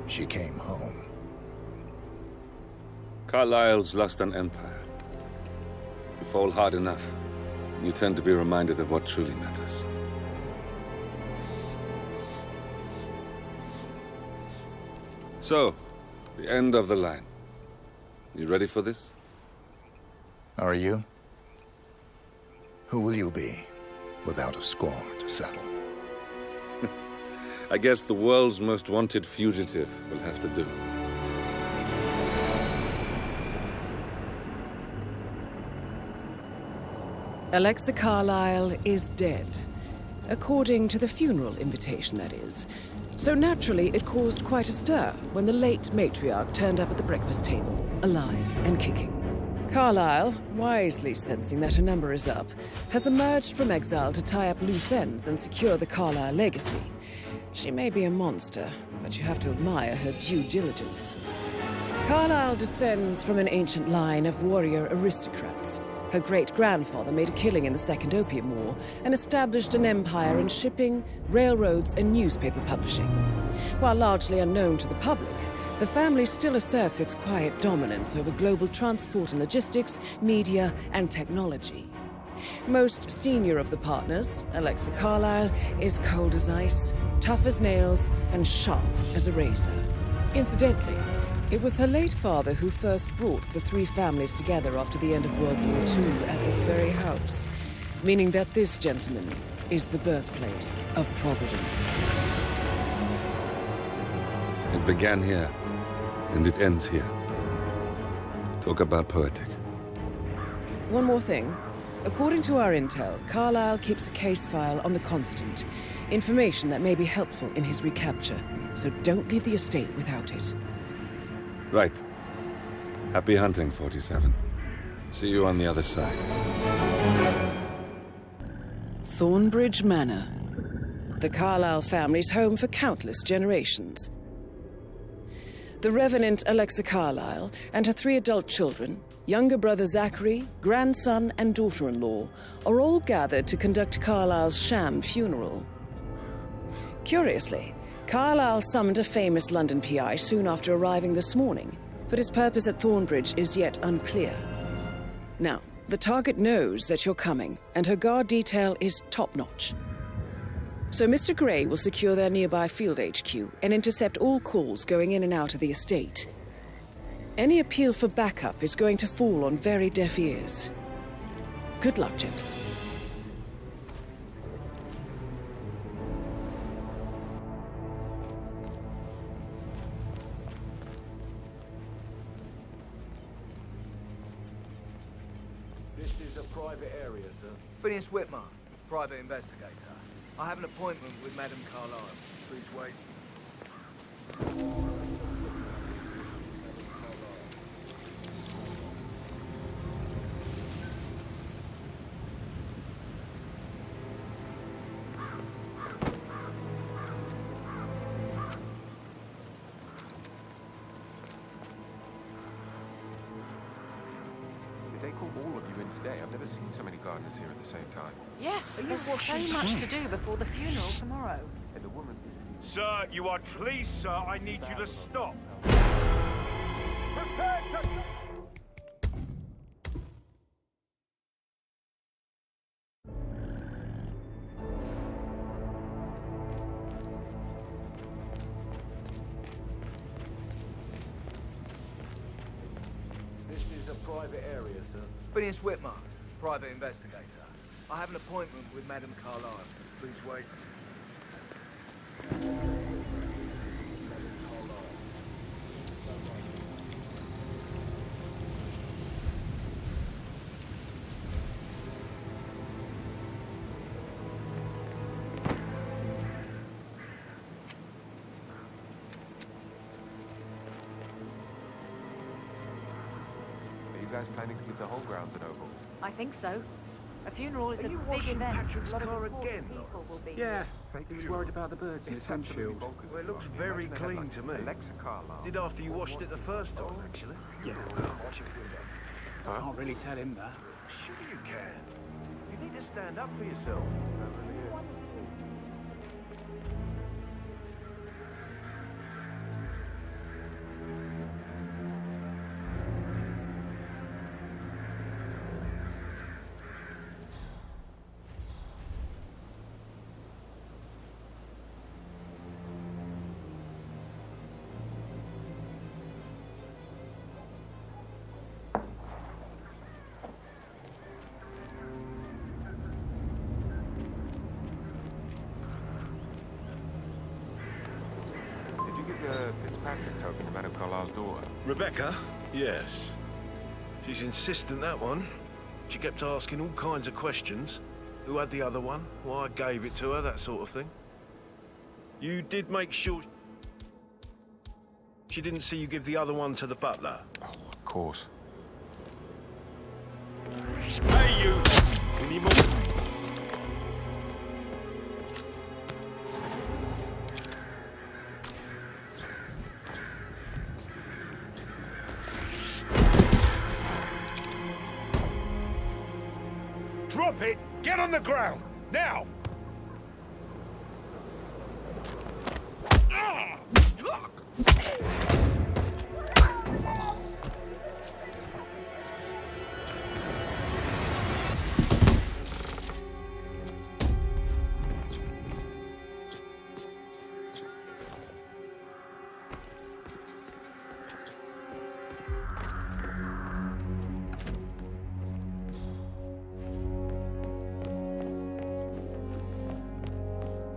she came home. Carlyle's lost an empire. You fall hard enough, you tend to be reminded of what truly matters. So, the end of the line. You ready for this? Are you? Who will you be, without a score to settle? I guess the world's most wanted fugitive will have to do. Alexa Carlyle is dead. According to the funeral invitation, that is. So naturally, it caused quite a stir when the late matriarch turned up at the breakfast table, alive and kicking. Carlyle, wisely sensing that her number is up, has emerged from exile to tie up loose ends and secure the Carlyle legacy. She may be a monster, but you have to admire her due diligence. Carlyle descends from an ancient line of warrior aristocrats. Her great-grandfather made a killing in the Second Opium War and established an empire in shipping, railroads, and newspaper publishing. While largely unknown to the public, the family still asserts its quiet dominance over global transport and logistics, media, and technology. Most senior of the partners, Alexa Carlyle, is cold as ice, tough as nails, and sharp as a razor. Incidentally, it was her late father who first brought the three families together after the end of World War II at this very house, meaning that this gentleman is the birthplace of Providence. It began here, and it ends here. Talk about poetic. One more thing. According to our intel, Carlyle keeps a case file on the Constant, information that may be helpful in his recapture, so don't leave the estate without it. Right. Happy hunting, 47. See you on the other side. Thornbridge Manor. The Carlyle family's home for countless generations. The Revenant Alexa Carlyle and her 3 adult children, younger brother Zachary, grandson and daughter-in-law, are all gathered to conduct Carlyle's sham funeral. Curiously, Carlyle summoned a famous London PI soon after arriving this morning, but his purpose at Thornbridge is yet unclear. Now, the target knows that you're coming, and her guard detail is top-notch. So Mr. Gray will secure their nearby field HQ and intercept all calls going in and out of the estate. Any appeal for backup is going to fall on very deaf ears. Good luck, gentlemen. Private area, sir. Phineas Whitman, private investigator. I have an appointment with Madame Carlyle. Please wait. They call all of you in today. I've never seen so many gardeners here at the same time. Yes, there's so much to do before the funeral tomorrow. And the woman... Sir, you are... Please, sir, I need you to stop. Prepare to... Private area, sir. Phineas Whitman, private investigator. I have an appointment with Madame Carlyle. Please wait. You guys planning to give the whole grounds an oval? I think so. A funeral is a you big washing event. Patrick's A lot of car important again? people will be. Yeah, he was worried about the birds in his windshield. Well, it looks very clean to me. Alexa Carlyle. Did after you washed it the first time, actually. Yeah. I can't really tell him that. Sure you can. You need to stand up for yourself. Rebecca Fitzpatrick talking to Madame Carlyle's daughter? Rebecca? Yes. She's insistent, that one. She kept asking all kinds of questions. Who had the other one? Why I gave it to her, that sort of thing. You did make sure she didn't see you give the other one to the butler? Oh, of course. Hey, you! We need more... Drop it! Get on the ground! Now!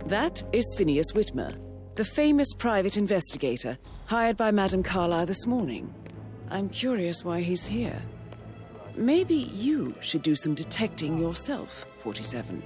That is Phineas Whitmer, the famous private investigator hired by Madame Carlyle this morning. I'm curious why he's here. Maybe you should do some detecting yourself, 47.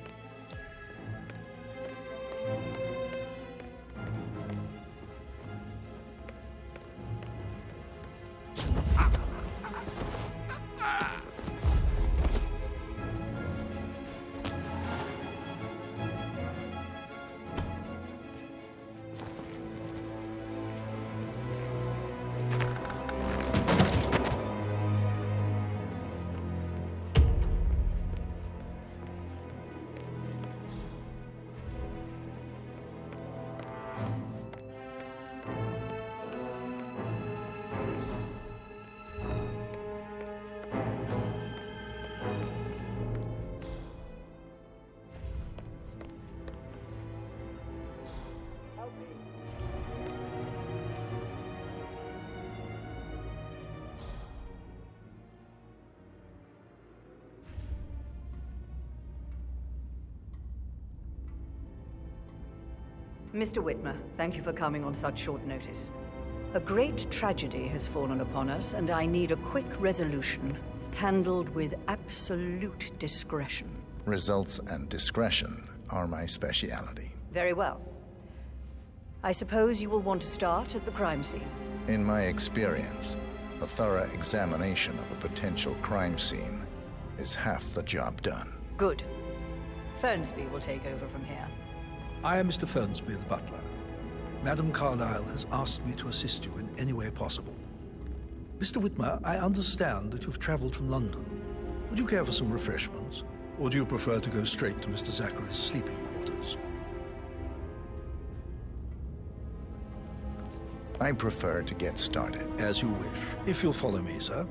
Mr. Whitmer, thank you for coming on such short notice. A great tragedy has fallen upon us, and I need a quick resolution, handled with absolute discretion. Results and discretion are my speciality. Very well. I suppose you will want to start at the crime scene. In my experience, a thorough examination of a potential crime scene is half the job done. Good. Fernsby will take over from here. I am Mr. Fernsby, the butler. Madame Carlyle has asked me to assist you in any way possible. Mr. Whitmer, I understand that you've traveled from London. Would you care for some refreshments? Or do you prefer to go straight to Mr. Zachary's sleeping quarters? I prefer to get started. As you wish. If you'll follow me, sir.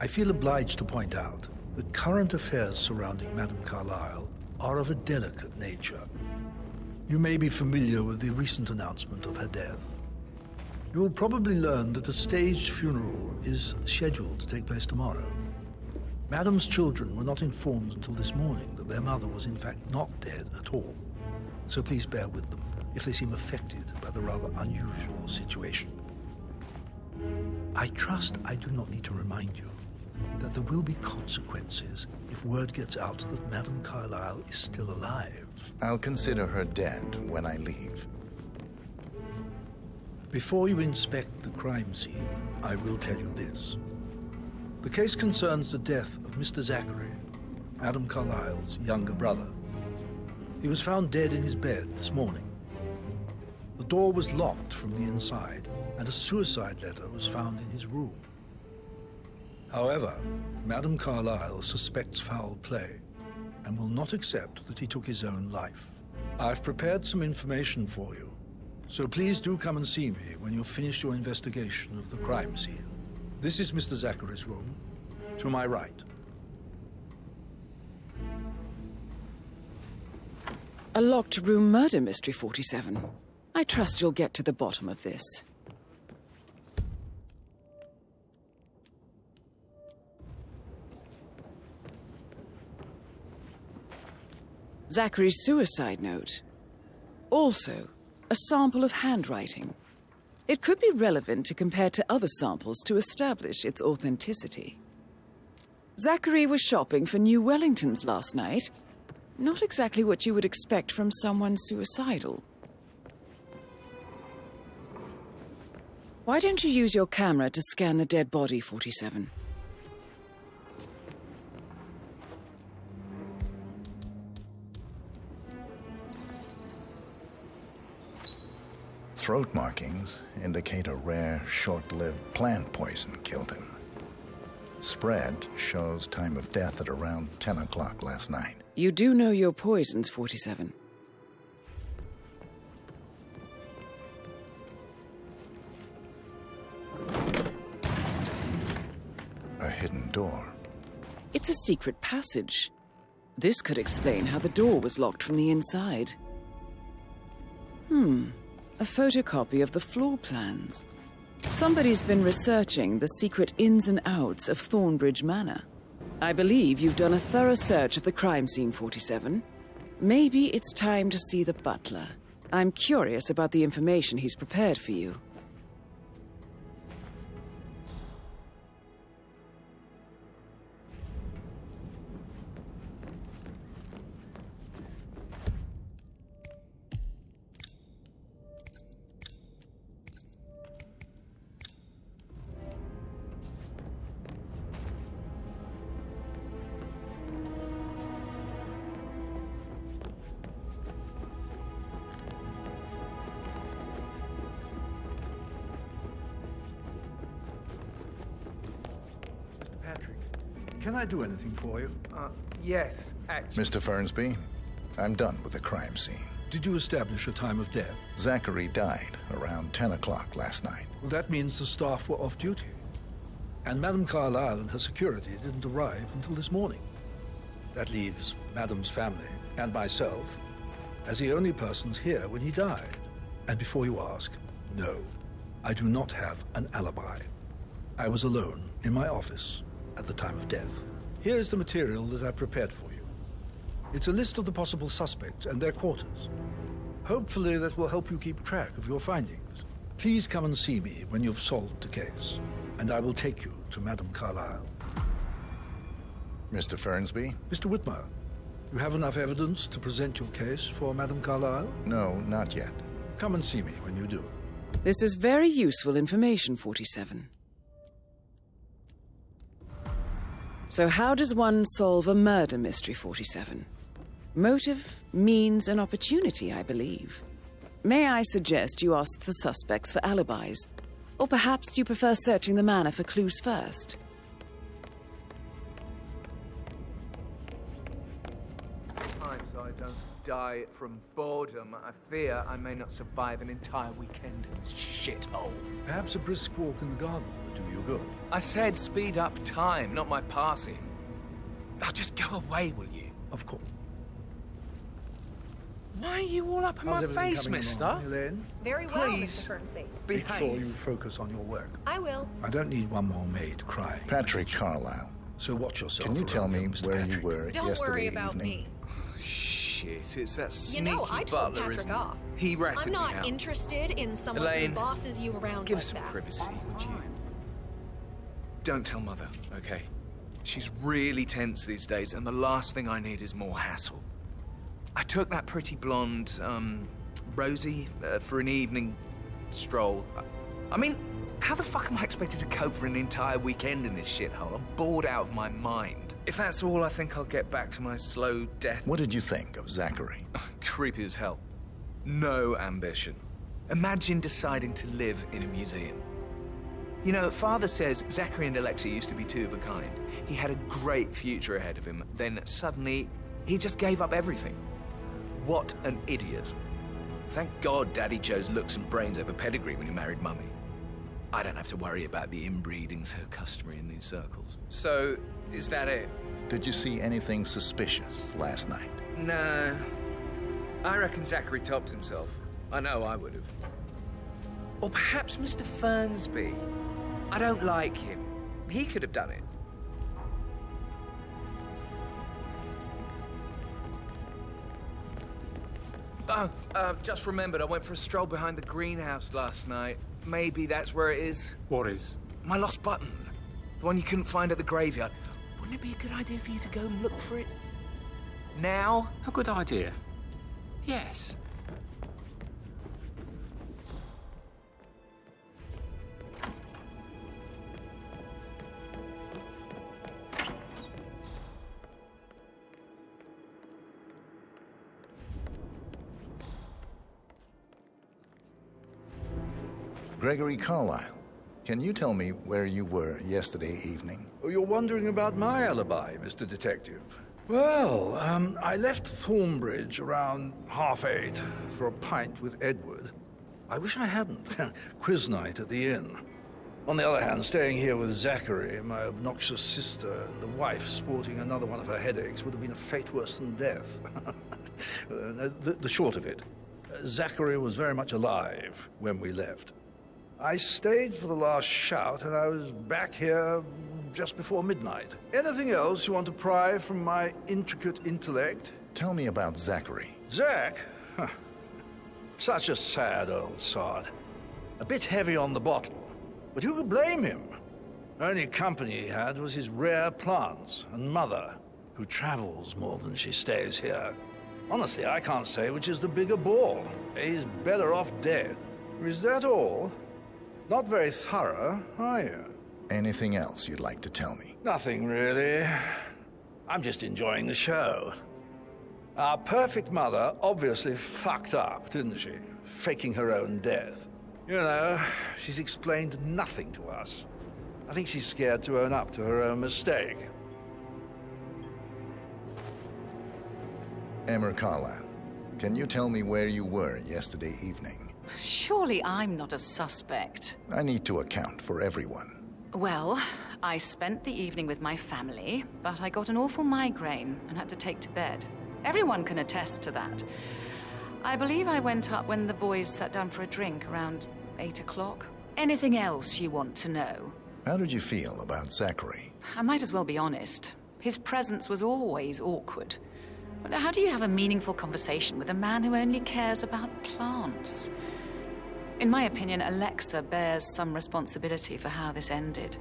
I feel obliged to point out that current affairs surrounding Madame Carlyle are of a delicate nature. You may be familiar with the recent announcement of her death. You will probably learn that a staged funeral is scheduled to take place tomorrow. Madame's children were not informed until this morning that their mother was in fact not dead at all. So please bear with them if they seem affected by the rather unusual situation. I trust I do not need to remind you that there will be consequences if word gets out that Madame Carlyle is still alive. I'll consider her dead when I leave. Before you inspect the crime scene, I will tell you this. The case concerns the death of Mr. Zachary, Madame Carlyle's younger brother. He was found dead in his bed this morning. The door was locked from the inside, and a suicide letter was found in his room. However, Madame Carlyle suspects foul play and will not accept that he took his own life. I've prepared some information for you, so please do come and see me when you've finished your investigation of the crime scene. This is Mr. Zachary's room, to my right. A locked room murder mystery, 47. I trust you'll get to the bottom of this. Zachary's suicide note. Also, a sample of handwriting. It could be relevant to compare to other samples to establish its authenticity. Zachary was shopping for new Wellingtons last night. Not exactly what you would expect from someone suicidal. Why don't you use your camera to scan the dead body, 47? Throat markings indicate a rare, short-lived plant poison killed him. Spread shows time of death at around 10 o'clock last night. You do know your poisons, 47. A hidden door. It's a secret passage. This could explain how the door was locked from the inside. A photocopy of the floor plans. Somebody's been researching the secret ins and outs of Thornbridge Manor. I believe you've done a thorough search of the crime scene, 47. Maybe it's time to see the butler. I'm curious about the information he's prepared for you. Can I do anything for you? Yes, actually. Mr. Fernsby, I'm done with the crime scene. Did you establish a time of death? Zachary died around 10 o'clock last night. Well, that means the staff were off duty. And Madame Carlyle and her security didn't arrive until this morning. That leaves Madame's family and myself as the only persons here when he died. And before you ask, no, I do not have an alibi. I was alone in my office at the time of death. Here is the material that I prepared for you. It's a list of the possible suspects and their quarters. Hopefully that will help you keep track of your findings. Please come and see me when you've solved the case, and I will take you to Madame Carlyle. Mr. Fernsby? Mr. Whitmer, you have enough evidence to present your case for Madame Carlyle? No, not yet. Come and see me when you do. This is very useful information, 47. So how does one solve a murder mystery, 47? Motive, means, and opportunity, I believe. May I suggest you ask the suspects for alibis? Or perhaps do you prefer searching the manor for clues first? Times I don't die from boredom. I fear I may not survive an entire weekend in this shithole. Perhaps a brisk walk in the garden would do you good. I said speed up time, not my passing. Now just go away, will you? Of course. Why are you all up in my face, mister? Elaine? Very well, Please. Mr. Fernsby. Make sure you focus on your work. I will. I don't need one more maid crying. Patrick Carlyle. So watch yourself. Can you tell me Mr. where Patrick. you were Don't yesterday worry about evening? me. Shit, it's that sneaky You know, I told butler, Patrick isn't it? off. He ratted I'm me not out. interested in someone Elaine, who bosses you around Give like us some that. privacy, would you? Don't tell Mother, okay? She's really tense these days, and the last thing I need is more hassle. I took that pretty blonde, Rosie, for an evening stroll. I mean, how the fuck am I expected to cope for an entire weekend in this shithole? I'm bored out of my mind. If that's all, I think I'll get back to my slow death. What did you think of Zachary? Creepy as hell. No ambition. Imagine deciding to live in a museum. You know, Father says Zachary and Alexei used to be two of a kind. He had a great future ahead of him. Then suddenly, he just gave up everything. What an idiot. Thank God Daddy chose looks and brains over pedigree when he married Mummy. I don't have to worry about the inbreeding so customary in these circles. So, is that it? Did you see anything suspicious last night? Nah. I reckon Zachary topped himself. I know I would have. Or perhaps Mr. Fernsby. I don't like him. He could have done it. Just remembered I went for a stroll behind the greenhouse last night. Maybe that's where it is. What is? My lost button. The one you couldn't find at the graveyard. Wouldn't it be a good idea for you to go and look for it? Now? A good idea. Yes. Gregory Carlyle, can you tell me where you were yesterday evening? Oh, you're wondering about my alibi, Mr. Detective. Well, I left Thornbridge around 8:30 for a pint with Edward. I wish I hadn't. Quiz night at the inn. On the other hand, staying here with Zachary, my obnoxious sister, and the wife sporting another one of her headaches would have been a fate worse than death. The short of it, Zachary was very much alive when we left. I stayed for the last shout, and I was back here just before midnight. Anything else you want to pry from my intricate intellect? Tell me about Zachary. Zach? Huh. Such a sad old sod. A bit heavy on the bottle, but who could blame him? Only company he had was his rare plants and mother, who travels more than she stays here. Honestly, I can't say which is the bigger ball. He's better off dead. Is that all? Not very thorough, are you? Anything else you'd like to tell me? Nothing, really. I'm just enjoying the show. Our perfect mother obviously fucked up, didn't she? Faking her own death. You know, she's explained nothing to us. I think she's scared to own up to her own mistake. Emma Carlyle, can you tell me where you were yesterday evening? Surely I'm not a suspect. I need to account for everyone. Well, I spent the evening with my family, but I got an awful migraine and had to take to bed. Everyone can attest to that. I believe I went up when the boys sat down for a drink around 8 o'clock. Anything else you want to know? How did you feel about Zachary? I might as well be honest. His presence was always awkward. But how do you have a meaningful conversation with a man who only cares about plants? In my opinion, Alexa bears some responsibility for how this ended.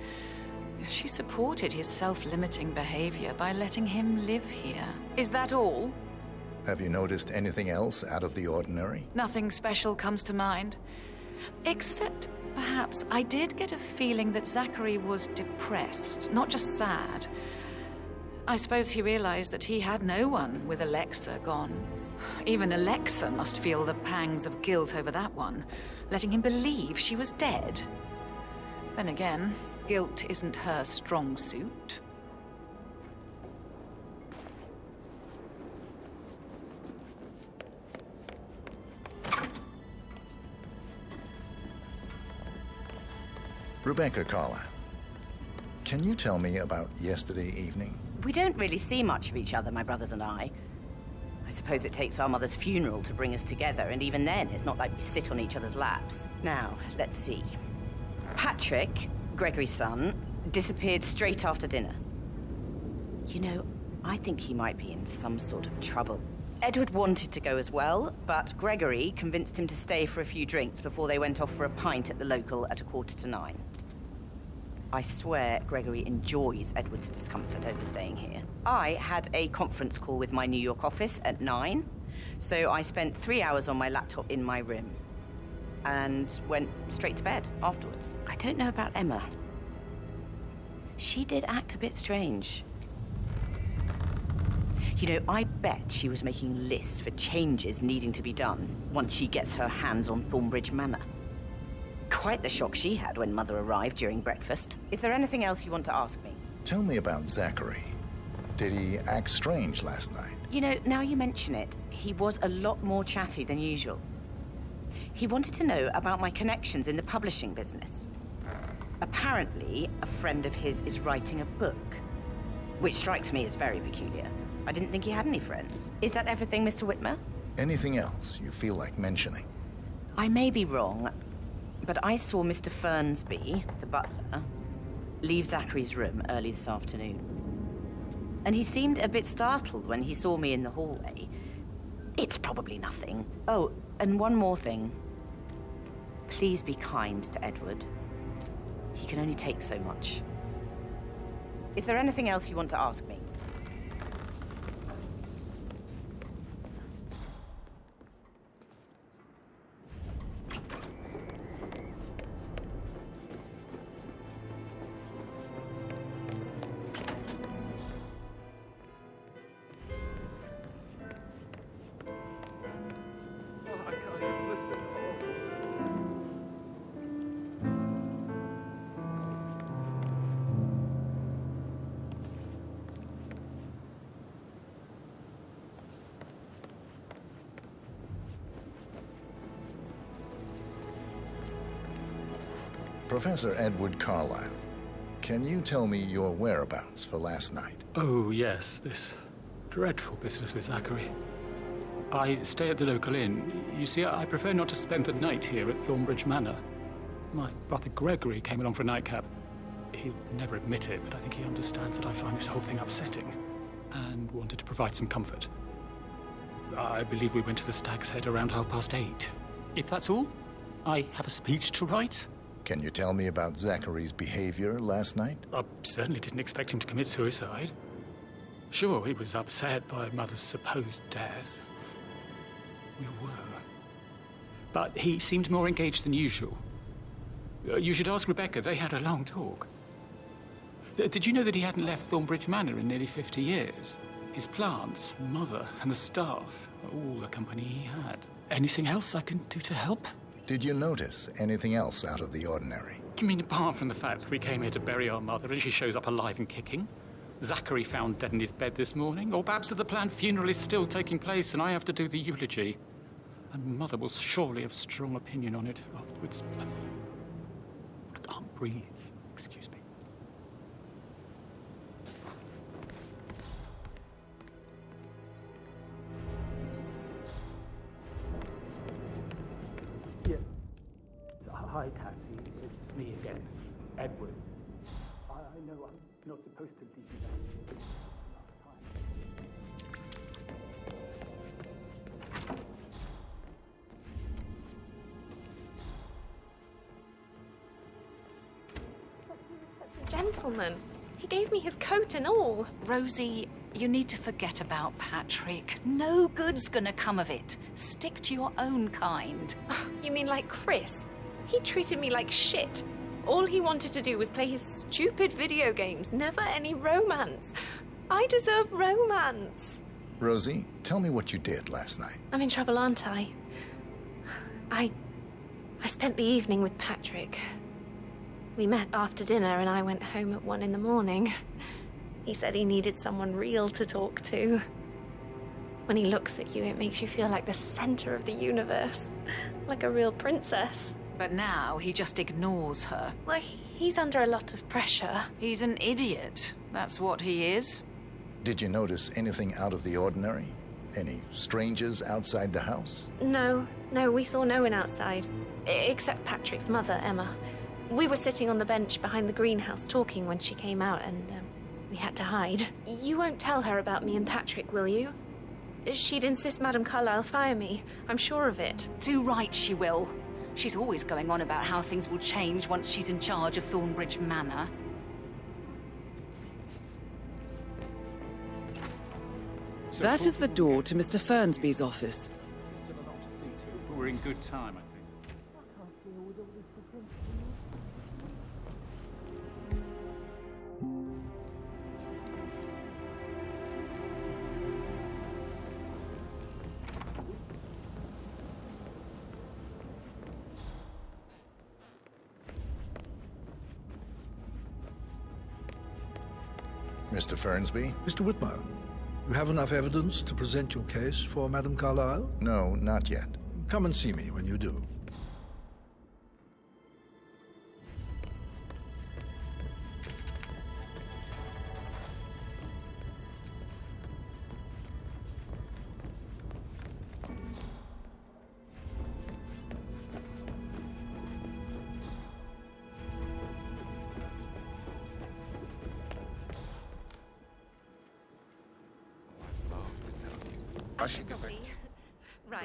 She supported his self-limiting behavior by letting him live here. Is that all? Have you noticed anything else out of the ordinary? Nothing special comes to mind. Except, perhaps, I did get a feeling that Zachary was depressed, not just sad. I suppose he realized that he had no one with Alexa gone. Even Alexa must feel the pangs of guilt over that one, letting him believe she was dead. Then again, guilt isn't her strong suit. Rebecca Carlyle, can you tell me about yesterday evening? We don't really see much of each other, my brothers and I. I suppose it takes our mother's funeral to bring us together, and even then, it's not like we sit on each other's laps. Now, let's see. Patrick, Gregory's son, disappeared straight after dinner. You know, I think he might be in some sort of trouble. Edward wanted to go as well, but Gregory convinced him to stay for a few drinks before they went off for a pint at the local at 8:45. I swear Gregory enjoys Edward's discomfort over staying here. I had a conference call with my New York office at 9, so I spent 3 hours on my laptop in my room and went straight to bed afterwards. I don't know about Emma. She did act a bit strange. You know, I bet she was making lists for changes needing to be done once she gets her hands on Thornbridge Manor. Quite the shock she had when Mother arrived during breakfast. Is there anything else you want to ask me? Tell me about Zachary. Did he act strange last night? You know, now you mention it, he was a lot more chatty than usual. He wanted to know about my connections in the publishing business. Apparently, a friend of his is writing a book, which strikes me as very peculiar. I didn't think he had any friends. Is that everything, Mr. Whitmer? Anything else you feel like mentioning? I may be wrong, but I saw Mr. Fernsby, the butler, leave Zachary's room early this afternoon. And he seemed a bit startled when he saw me in the hallway. It's probably nothing. Oh, and one more thing. Please be kind to Edward. He can only take so much. Is there anything else you want to ask me? Professor Edward Carlyle, can you tell me your whereabouts for last night? Oh, yes, this dreadful business with Zachary. I stay at the local inn. You see, I prefer not to spend the night here at Thornbridge Manor. My brother Gregory came along for a nightcap. He'll never admit it, but I think he understands that I find this whole thing upsetting and wanted to provide some comfort. I believe we went to the Stag's Head around 8:30. If that's all, I have a speech to write. Can you tell me about Zachary's behavior last night? I certainly didn't expect him to commit suicide. Sure, he was upset by Mother's supposed death. We were. But he seemed more engaged than usual. You should ask Rebecca. They had a long talk. Did you know that he hadn't left Thornbridge Manor in nearly 50 years? His plants, Mother, and the staff, all the company he had. Anything else I can do to help? Did you notice anything else out of the ordinary? You mean apart from the fact that we came here to bury our mother and she shows up alive and kicking? Zachary found dead in his bed this morning? Or perhaps that the planned funeral is still taking place and I have to do the eulogy? And Mother will surely have a strong opinion on it afterwards. I can't breathe. Excuse me. Yeah. Hi, taxi. It's me again. Edward. I know I'm not supposed to leave you there. Gentleman. He gave me his coat and all. Rosie, you need to forget about Patrick. No good's gonna come of it. Stick to your own kind. You mean like Chris? He treated me like shit. All he wanted to do was play his stupid video games, never any romance. I deserve romance. Rosie, tell me what you did last night. I'm in trouble, aren't I? I spent the evening with Patrick. We met after dinner and I went home at 1 a.m. He said he needed someone real to talk to. When he looks at you, it makes you feel like the center of the universe. Like a real princess. But now he just ignores her. Well, he's under a lot of pressure. He's an idiot. That's what he is. Did you notice anything out of the ordinary? Any strangers outside the house? No, we saw no one outside. Except Patrick's mother, Emma. We were sitting on the bench behind the greenhouse talking when she came out and we had to hide. You won't tell her about me and Patrick, will you? She'd insist Madame Carlyle fire me. I'm sure of it. Too right she will. She's always going on about how things will change once she's in charge of Thornbridge Manor. That is the door to Mr. Fernsby's office. Still a lot to see to, but we're in good time, I think. Mr. Fernsby? Mr. Whitmer, you have enough evidence to present your case for Madame Carlyle? No, not yet. Come and see me when you do.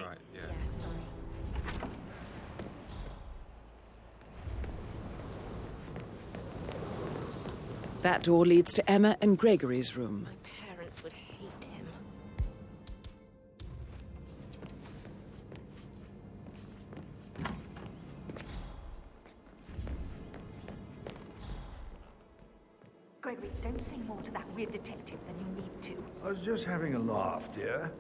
right, yeah. Sorry. That door leads to Emma and Gregory's room. My parents would hate him. Gregory, don't say more to that weird detective than you need to. I was just having a laugh, dear.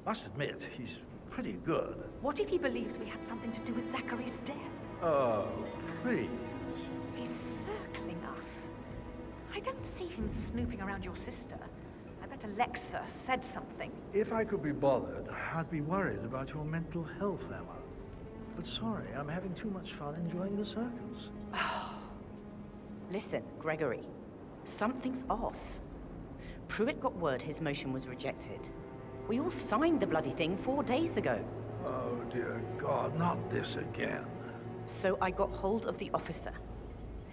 Must admit, he's pretty good. What if he believes we had something to do with Zachary's death? Oh, please. He's circling us. I don't see him snooping around your sister. I bet Alexa said something. If I could be bothered, I'd be worried about your mental health, Emma. But sorry, I'm having too much fun enjoying the circus. Listen, Gregory. Something's off. Pruitt got word his motion was rejected. We all signed the bloody thing 4 days ago. Oh, dear God, not this again. So I got hold of the officer.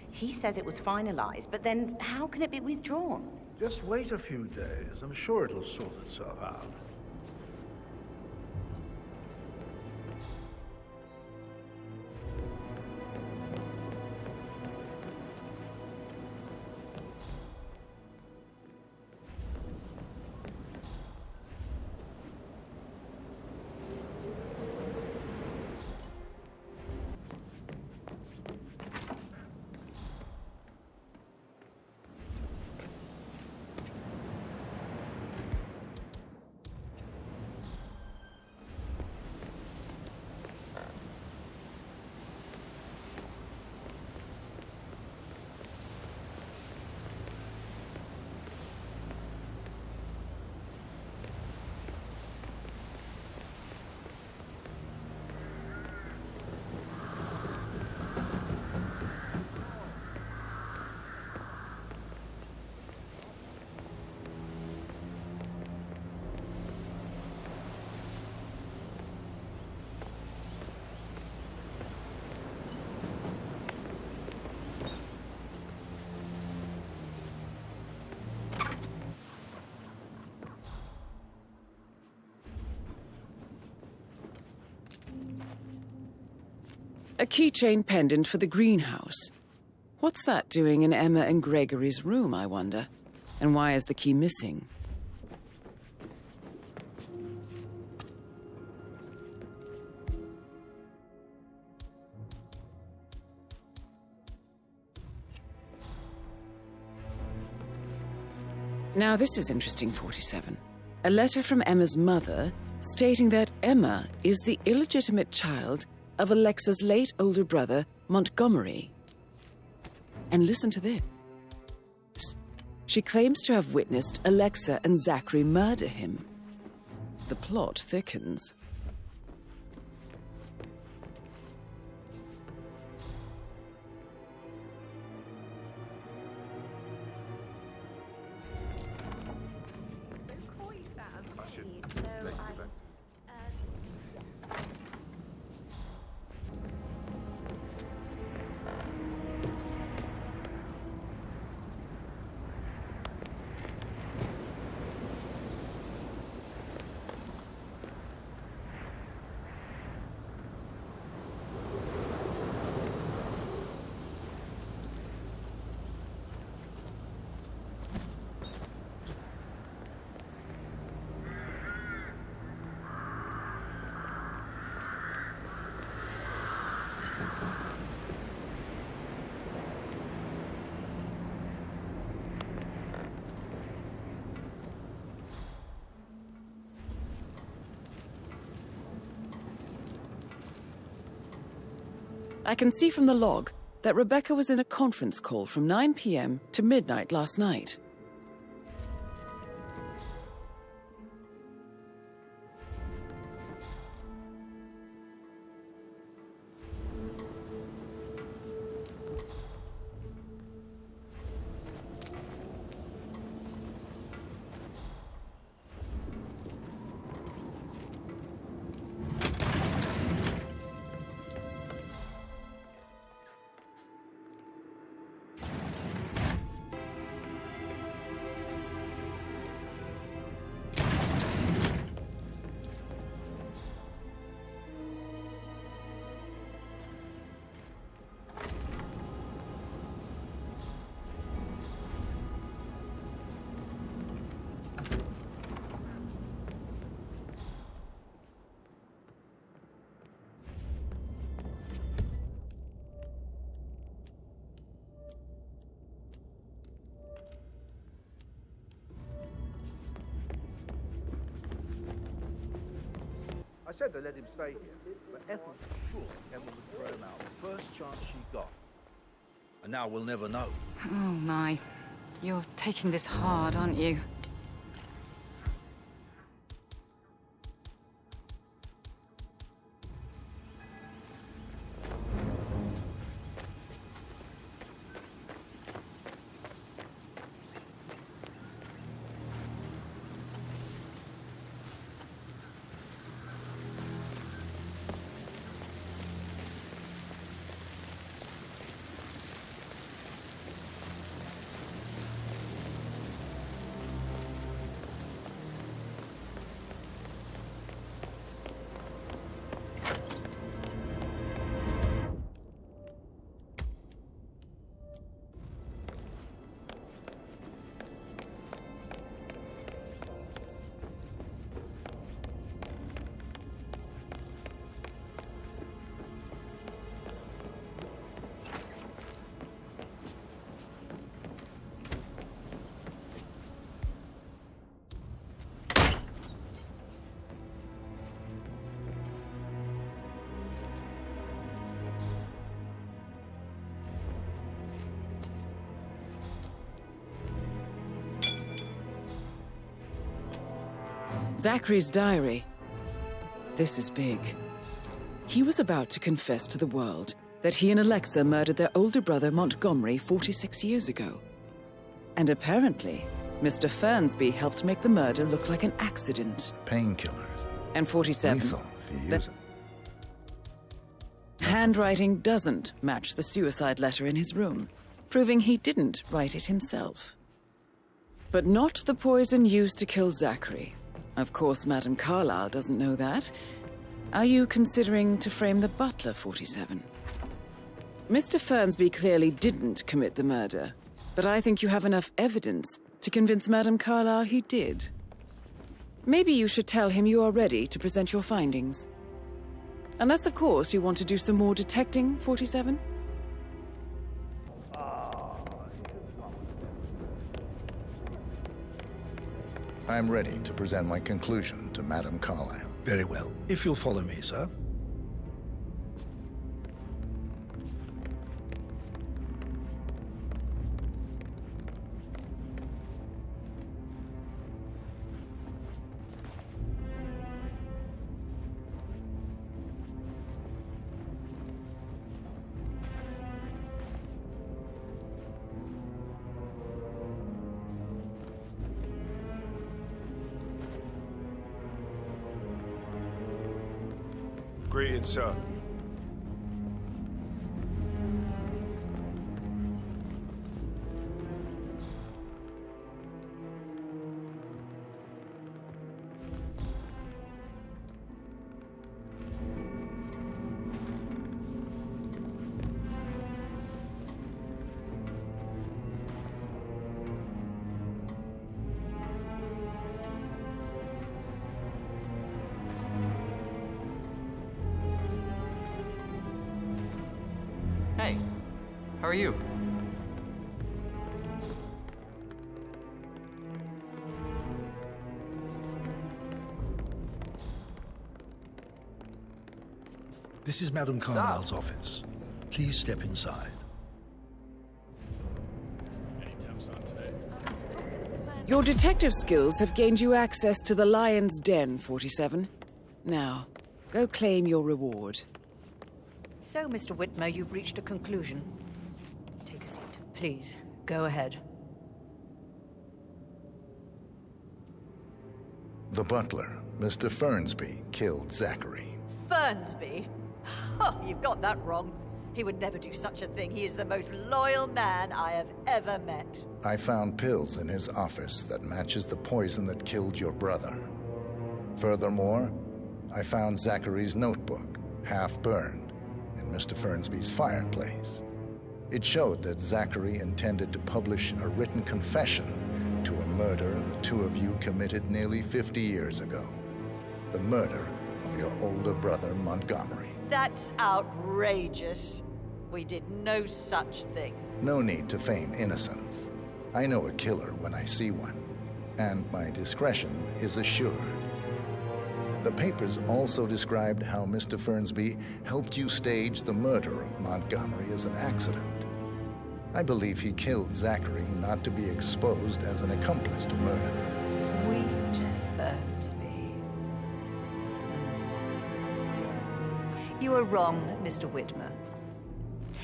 He says it was finalized, but then how can it be withdrawn? Just wait a few days. I'm sure it'll sort itself out. A keychain pendant for the greenhouse. What's that doing in Emma and Gregory's room, I wonder? And why is the key missing? Now this is interesting, 47. A letter from Emma's mother stating that Emma is the illegitimate child of Alexa's late older brother, Montgomery. And listen to this. She claims to have witnessed Alexa and Zachary murder him. The plot thickens. I should let you go back. I can see from the log that Rebecca was in a conference call from 9 p.m. to midnight last night. said they let him stay here, but Ethel was sure Emma would throw him out the first chance she got. And now we'll never know. Oh, my. You're taking this hard, aren't you? Zachary's diary. This is big. He was about to confess to the world that he and Alexa murdered their older brother Montgomery 46 years ago. And apparently, Mr. Fernsby helped make the murder look like an accident. Painkillers. And 47. Lethal if you use it. Handwriting doesn't match the suicide letter in his room, proving he didn't write it himself. But not the poison used to kill Zachary. Of course, Madame Carlyle doesn't know that. Are you considering to frame the butler, 47? Mr. Fernsby clearly didn't commit the murder, but I think you have enough evidence to convince Madame Carlyle he did. Maybe you should tell him you are ready to present your findings. Unless, of course, you want to do some more detecting, 47? I'm ready to present my conclusion to Madame Carlyle. Very well. If you'll follow me, sir. Greetings, sir. Hey, how are you? This is Madame Carlyle's office. Please step inside. Your detective skills have gained you access to the Lion's Den, 47. Now, go claim your reward. So, Mr. Whitmer, you've reached a conclusion. Take a seat. Please, go ahead. The butler, Mr. Fernsby, killed Zachary. Fernsby? Oh, you've got that wrong. He would never do such a thing. He is the most loyal man I have ever met. I found pills in his office that matches the poison that killed your brother. Furthermore, I found Zachary's notebook, half burned, in Mr. Fernsby's fireplace. It showed that Zachary intended to publish a written confession to a murder the two of you committed nearly 50 years ago. The murder of your older brother, Montgomery. That's outrageous. We did no such thing. No need to feign innocence. I know a killer when I see one, and my discretion is assured. The papers also described how Mr. Fernsby helped you stage the murder of Montgomery as an accident. I believe he killed Zachary not to be exposed as an accomplice to murder. Sweet Fernsby. You are wrong, Mr. Whitmer.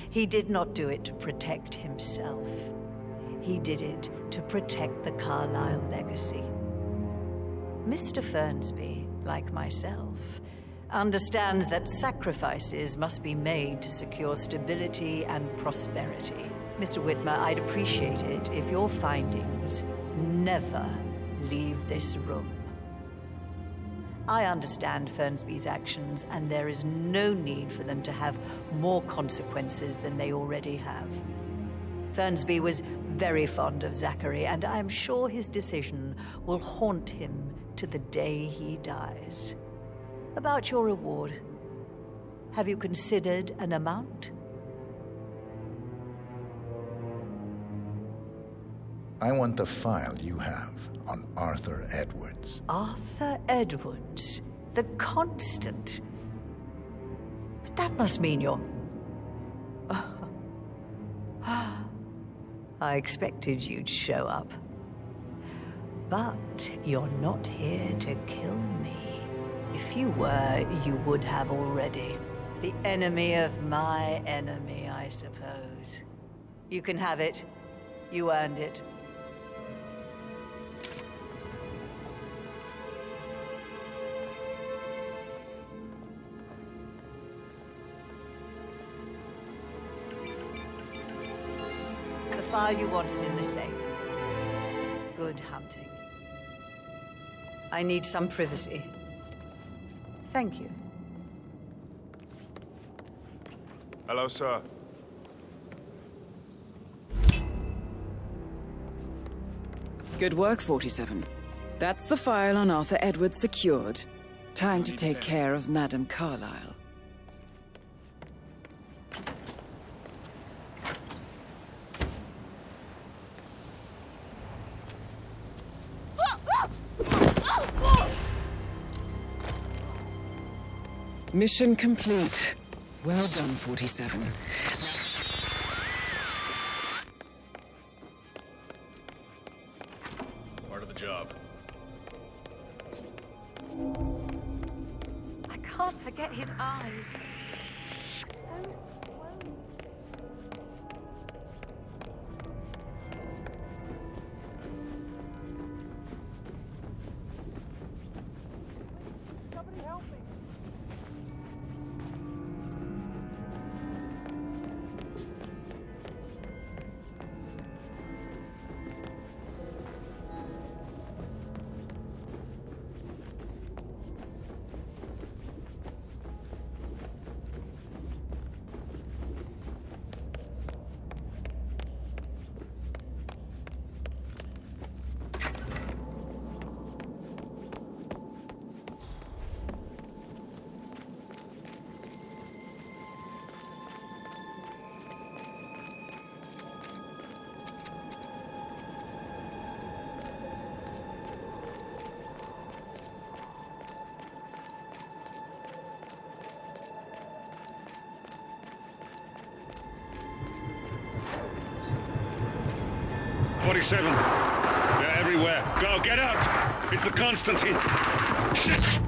He did not do it to protect himself. He did it to protect the Carlyle legacy. Mr. Fernsby, like myself, understands that sacrifices must be made to secure stability and prosperity. Mr. Whitmer, I'd appreciate it if your findings never leave this room. I understand Fernsby's actions, and there is no need for them to have more consequences than they already have. Fernsby was very fond of Zachary, and I am sure his decision will haunt him to the day he dies. About your reward, have you considered an amount? I want the file you have on Arthur Edwards. Arthur Edwards, the Constant. But that must mean you're... I expected you'd show up. But you're not here to kill me. If you were, you would have already. The enemy of my enemy, I suppose. You can have it. You earned it. The file you want is in the safe. Good hunting. I need some privacy. Thank you. Hello, sir. Good work, 47. That's the file on Arthur Edwards secured. Time to take care of Madame Carlyle. Mission complete. Well done, 47. Part of the job. I can't forget his eyes. Somebody help me. They're everywhere. Go, get out! It's the Constantine. Shit!